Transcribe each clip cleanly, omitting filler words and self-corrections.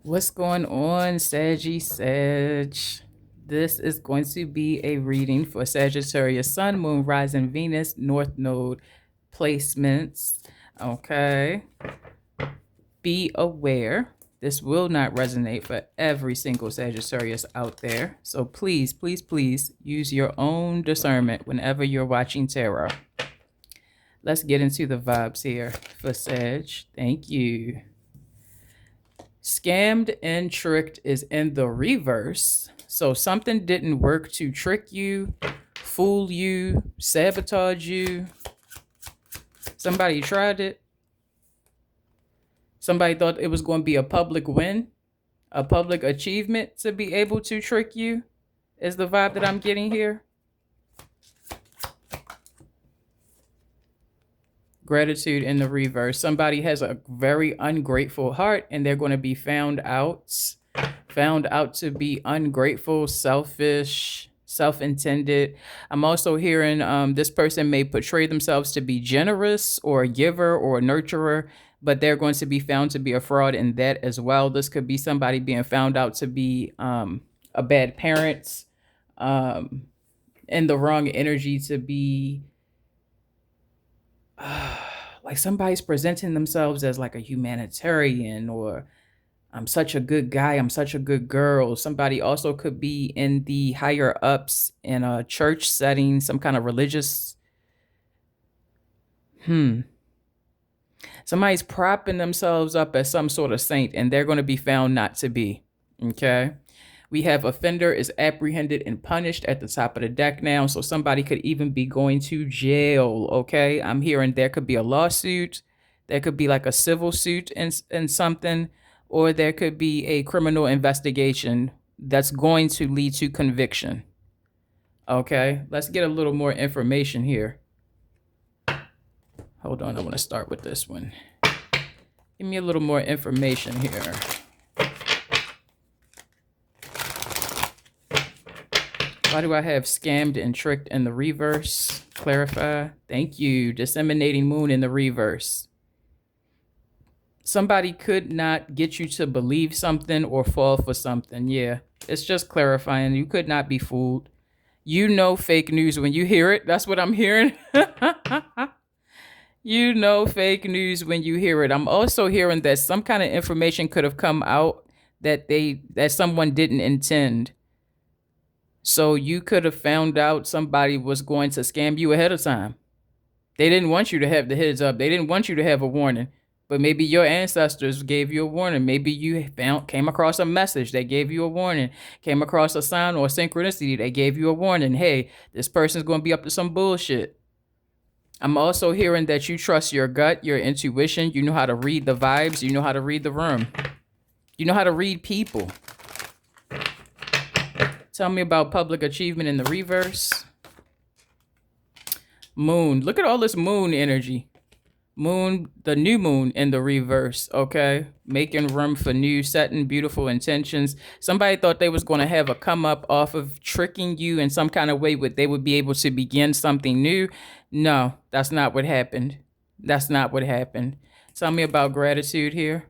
What's going on, Saggy Sag? This is going to be a reading for Sagittarius Sun, Moon, Rising, Venus, North Node placements. Okay. Be aware. This will not resonate for every single Sagittarius out there. So please, please, please use your own discernment whenever you're watching tarot. Let's get into the vibes here for Sag. Thank you. Scammed and tricked is in the reverse. So something didn't work to trick you, fool you, sabotage you. Somebody tried it. Somebody thought it was going to be a public win, a public achievement to be able to trick you, is the vibe that I'm getting here. Gratitude in the reverse. Somebody has a very ungrateful heart and they're going to be found out to be ungrateful, selfish, self-intended. I'm also hearing this person may portray themselves to be generous or a giver or a nurturer, but they're going to be found to be a fraud in that as well. This could be somebody being found out to be a bad parent, in the wrong energy, to be like somebody's presenting themselves as like a humanitarian, or I'm such a good guy, I'm such a good girl. Somebody also could be in the higher ups in a church setting, some kind of religious. Somebody's propping themselves up as some sort of saint and they're going to be found not to be. Okay. We have offender is apprehended and punished at the top of the deck now. So somebody could even be going to jail. Okay. I'm hearing there could be a lawsuit. There could be like a civil suit and something, or there could be a criminal investigation that's going to lead to conviction. Okay. Let's get a little more information here. Hold on. I want to start with this one. Give me a little more information here. Why do I have scammed and tricked in the reverse? Clarify. Thank you. Disseminating moon in the reverse. Somebody could not get you to believe something or fall for something. Yeah, it's just clarifying. You could not be fooled. You know fake news when you hear it. That's what I'm hearing. You know fake news when you hear it. I'm also hearing that some kind of information could have come out that someone didn't intend. So you could have found out somebody was going to scam you ahead of time. They didn't want you to have the heads up. They didn't want you to have a warning. But maybe your ancestors gave you a warning. Maybe you came across a message. They gave you a warning. Came across a sign or a synchronicity. They gave you a warning. Hey, this person's going to be up to some bullshit. I'm also hearing that you trust your gut, your intuition. You know how to read the vibes. You know how to read the room. You know how to read people. Tell me about public achievement in the reverse. Moon. Look at all this moon energy. Moon, the new moon in the reverse, okay? Making room for new, setting beautiful intentions. Somebody thought they was going to have a come up off of tricking you in some kind of way, but they would be able to begin something new. No, that's not what happened. That's not what happened. Tell me about gratitude here.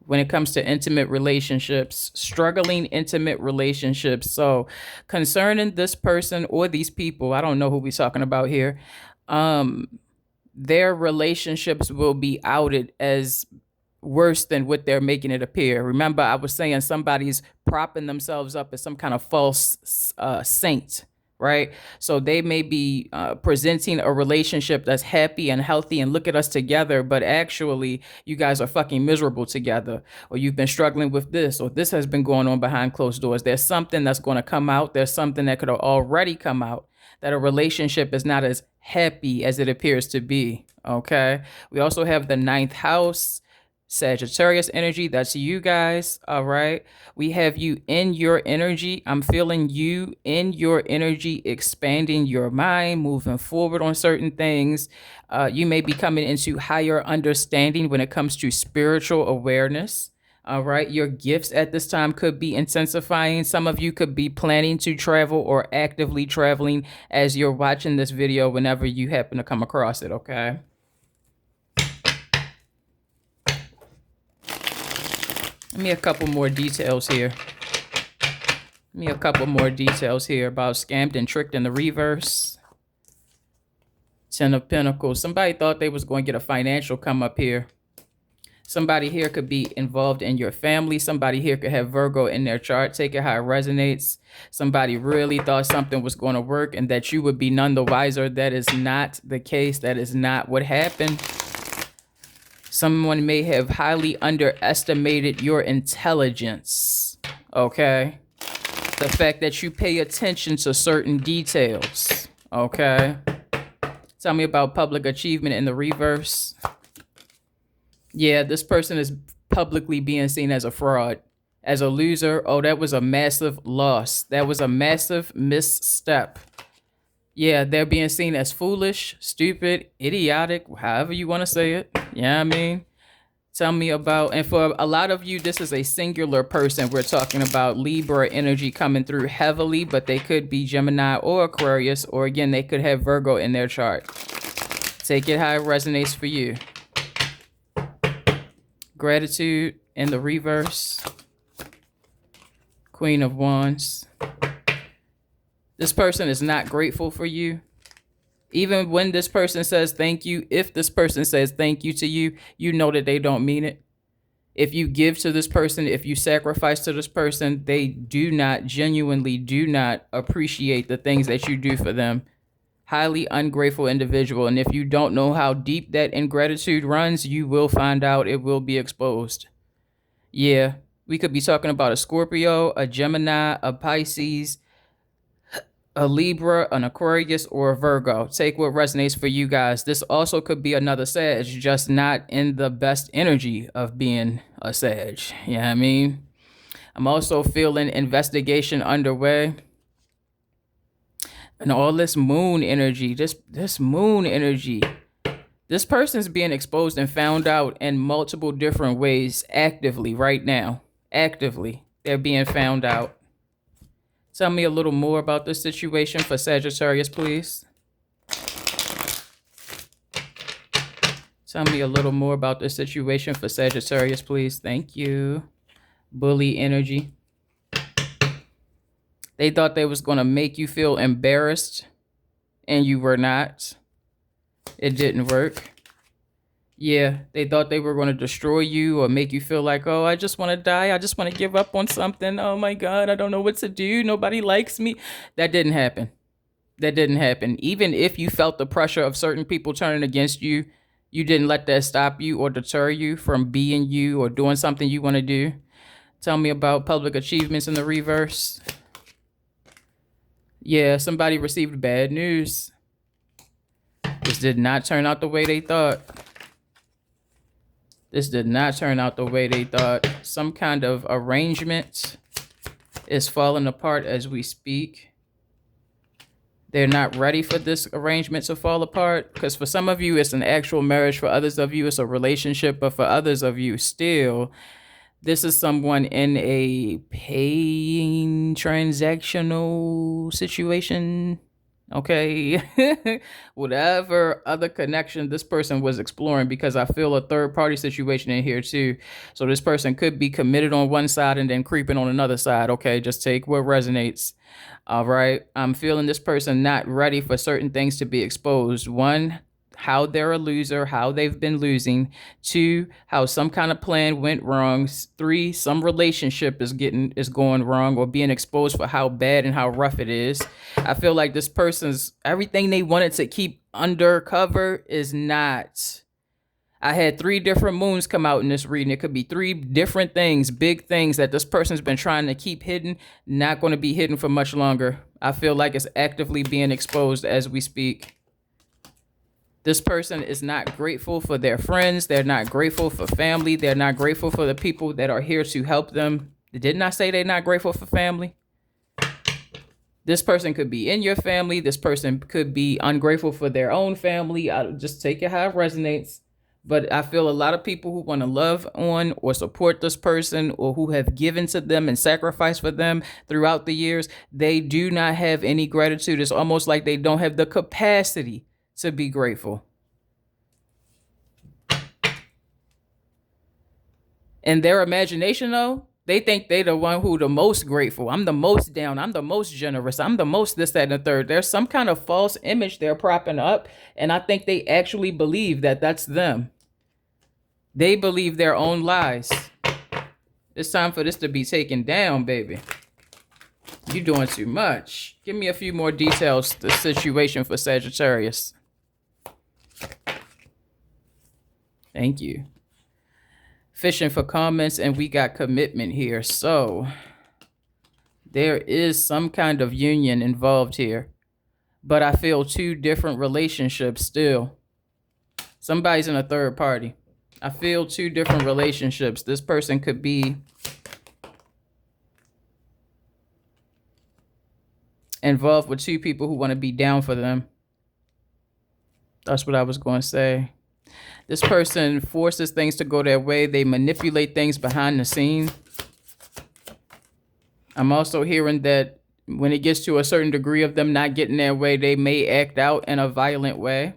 When it comes to intimate relationships, struggling intimate relationships. So concerning this person or these people, I don't know who we're talking about here, their relationships will be outed as worse than what they're making it appear. Remember, I was saying somebody's propping themselves up as some kind of false saint. Right? So they may be presenting a relationship that's happy and healthy and look at us together, but actually you guys are fucking miserable together, or you've been struggling with this, or this has been going on behind closed doors. There's something that's going to come out. There's something that could have already come out, that a relationship is not as happy as it appears to be. Okay. We also have the 9th house. Sagittarius energy, that's you guys. All right. We have you in your energy. I'm feeling you in your energy, expanding your mind, moving forward on certain things. You may be coming into higher understanding when it comes to spiritual awareness. All right. Your gifts at this time could be intensifying. Some of you could be planning to travel or actively traveling as you're watching this video whenever you happen to come across it. Okay. Give me a couple more details here. Give me a couple more details here about scammed and tricked in the reverse. Ten of Pentacles. Somebody thought they was going to get a financial come up here. Somebody here could be involved in your family. Somebody here could have Virgo in their chart. Take it how it resonates. Somebody really thought something was going to work and that you would be none the wiser. That is not the case. That is not what happened. Someone may have highly underestimated your intelligence. Okay? The fact that you pay attention to certain details. Okay? Tell me about public achievement in the reverse. Yeah, this person is publicly being seen as a fraud, as a loser. Oh, that was a massive loss. That was a massive misstep. Yeah, they're being seen as foolish, stupid, idiotic, however you want to say it. Yeah, I mean, tell me about, and for a lot of you, this is a singular person. We're talking about Libra energy coming through heavily, but they could be Gemini or Aquarius, or again, they could have Virgo in their chart. Take it how it resonates for you. Gratitude in the reverse. Queen of Wands. This person is not grateful for you. Even when this person says thank you, if this person says thank you to you, you know that they don't mean it. If you give to this person, if you sacrifice to this person, they genuinely do not appreciate the things that you do for them. Highly ungrateful individual. And if you don't know how deep that ingratitude runs, you will find out. It will be exposed. Yeah, we could be talking about a Scorpio, a Gemini, a Pisces, a Libra, an Aquarius, or a Virgo. Take what resonates for you guys. This also could be another Sag, just not in the best energy of being a Sag. You know what I mean? I'm also feeling investigation underway. And all this moon energy, this moon energy, this person's being exposed and found out in multiple different ways actively right now. Actively, they're being found out. Tell me a little more about this situation for Sagittarius, please. Tell me a little more about this situation for Sagittarius, please. Thank you. Bully energy. They thought they was going to make you feel embarrassed, and you were not. It didn't work. Yeah, they thought they were going to destroy you or make you feel like, oh, I just want to die. I just want to give up on something. Oh, my God, I don't know what to do. Nobody likes me. That didn't happen. That didn't happen. Even if you felt the pressure of certain people turning against you, you didn't let that stop you or deter you from being you or doing something you want to do. Tell me about public achievements in the reverse. Yeah, somebody received bad news. This did not turn out the way they thought. This did not turn out the way they thought. Some kind of arrangement is falling apart as we speak. They're not ready for this arrangement to fall apart, because for some of you, it's an actual marriage. For others of you, it's a relationship. But for others of you, still, this is someone in a paying transactional situation. Okay. Whatever other connection this person was exploring, because I feel a third party situation in here too. So this person could be committed on one side and then creeping on another side. Okay. Just take what resonates. All right. I'm feeling this person not ready for certain things to be exposed. One, how they're a loser, how they've been losing. Two, how some kind of plan went wrong. Three, some relationship is going wrong or being exposed for how bad and how rough it is. I feel like this person's everything they wanted to keep undercover is not. I had 3 different moons come out in this reading. It could be 3 different things, big things that this person's been trying to keep hidden, not going to be hidden for much longer. I feel like it's actively being exposed as we speak. This person is not grateful for their friends. They're not grateful for family. They're not grateful for the people that are here to help them. Didn't I say they're not grateful for family? This person could be in your family. This person could be ungrateful for their own family. I just take it how it resonates. But I feel a lot of people who want to love on or support this person or who have given to them and sacrificed for them throughout the years, they do not have any gratitude. It's almost like they don't have the capacity to be grateful. In their imagination, though, they think they the one who the most grateful. I'm the most down. I'm the most generous. I'm the most this, that, and the third. There's some kind of false image they're propping up. And I think they actually believe that that's them. They believe their own lies. It's time for this to be taken down, baby. You're doing too much. Give me a few more details, the situation for Sagittarius. Thank you. Fishing for comments, and we got commitment here. So there is some kind of union involved here, but I feel two different relationships still. Somebody's in a third party. I feel two different relationships. This person could be involved with two people who want to be down for them. That's what I was going to say. This person forces things to go their way. They manipulate things behind the scene. I'm also hearing that when it gets to a certain degree of them not getting their way, they may act out in a violent way.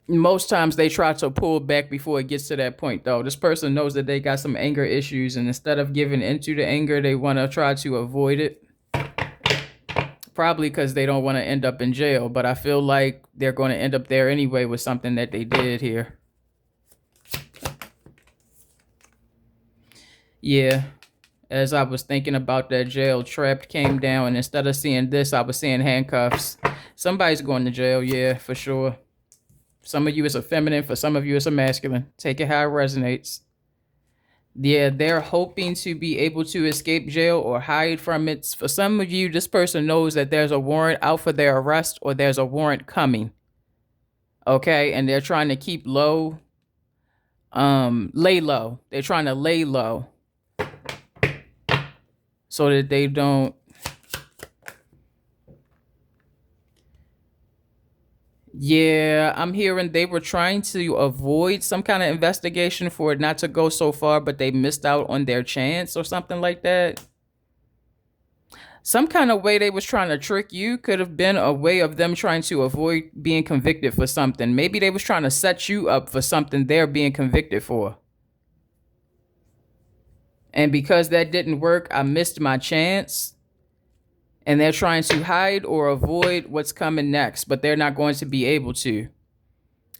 Most times they try to pull back before it gets to that point, though. This person knows that they got some anger issues, and instead of giving into the anger, they want to try to avoid it. Probably because they don't want to end up in jail, but I feel like they're going to end up there anyway with something that they did here. Yeah, as I was thinking about that jail, Trapped came down, and instead of seeing this, I was seeing handcuffs. Somebody's going to jail, yeah, for sure. Some of you is a feminine, for some of you it's a masculine. Take it how it resonates. Yeah, they're hoping to be able to escape jail or hide from it. For some of you, this person knows that there's a warrant out for their arrest or there's a warrant coming. Okay, and they're trying to keep low, lay low. They're trying to lay low so that they don't. Yeah, I'm hearing they were trying to avoid some kind of investigation for it not to go so far, but they missed out on their chance or something like that. Some kind of way they was trying to trick you could have been a way of them trying to avoid being convicted for something. Maybe they was trying to set you up for something they're being convicted for. And because that didn't work, I missed my chance. And they're trying to hide or avoid what's coming next, but they're not going to be able to.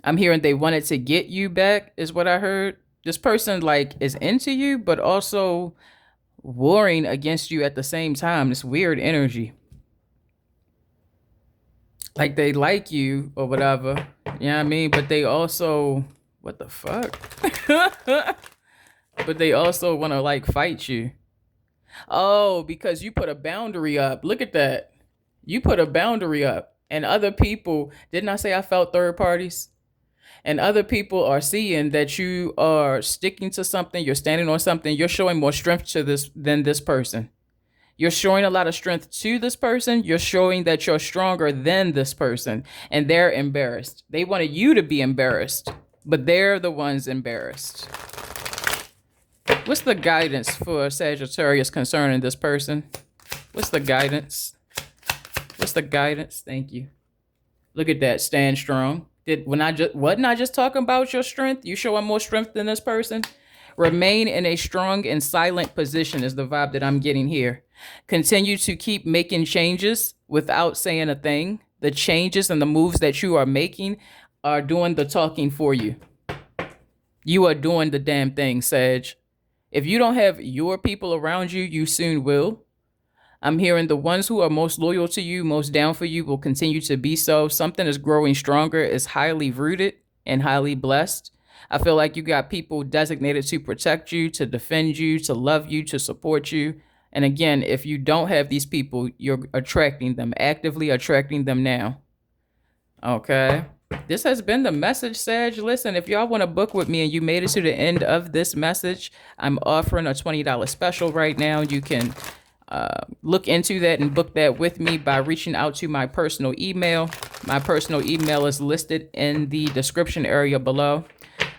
I'm hearing they wanted to get you back, is what I heard. This person, like, is into you, but also warring against you at the same time. This weird energy. Like, they like you or whatever. You know what I mean? But they also... What the fuck? But they also want to, like, fight you. Oh, because you put a boundary up. Look at that. You put a boundary up. And other people, didn't I say I felt third parties? And other people are seeing that you are sticking to something. You're standing on something. You're showing more strength to this than this person. You're showing a lot of strength to this person. You're showing that you're stronger than this person. And they're embarrassed. They wanted you to be embarrassed. But they're the ones embarrassed. What's the guidance for Sagittarius concerning this person? What's the guidance? What's the guidance? Thank you. Look at that. Stand strong. Wasn't I just talking about your strength? You showing more strength than this person? Remain in a strong and silent position is the vibe that I'm getting here. Continue to keep making changes without saying a thing. The changes and the moves that you are making are doing the talking for you. You are doing the damn thing, Sag. If you don't have your people around you, you soon will. I'm hearing the ones who are most loyal to you, most down for you, will continue to be so. Something is growing stronger, is highly rooted and highly blessed. I feel like you got people designated to protect you, to defend you, to love you, to support you. And again, if you don't have these people, you're attracting them, actively attracting them now. Okay. This has been the message, Sag. Listen, if y'all want to book with me and you made it to the end of this message, I'm offering a $20 special right now. You can look into that and book that with me by reaching out to my personal email. My personal email is listed in the description area below.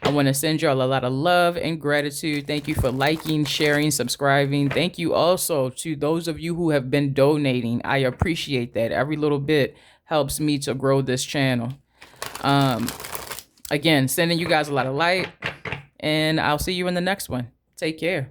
I want to send y'all a lot of love and gratitude. Thank you for liking, sharing, subscribing. Thank you also to those of you who have been donating. I appreciate that. Every little bit helps me to grow this channel. Again, sending you guys a lot of light and I'll see you in the next one. Take care.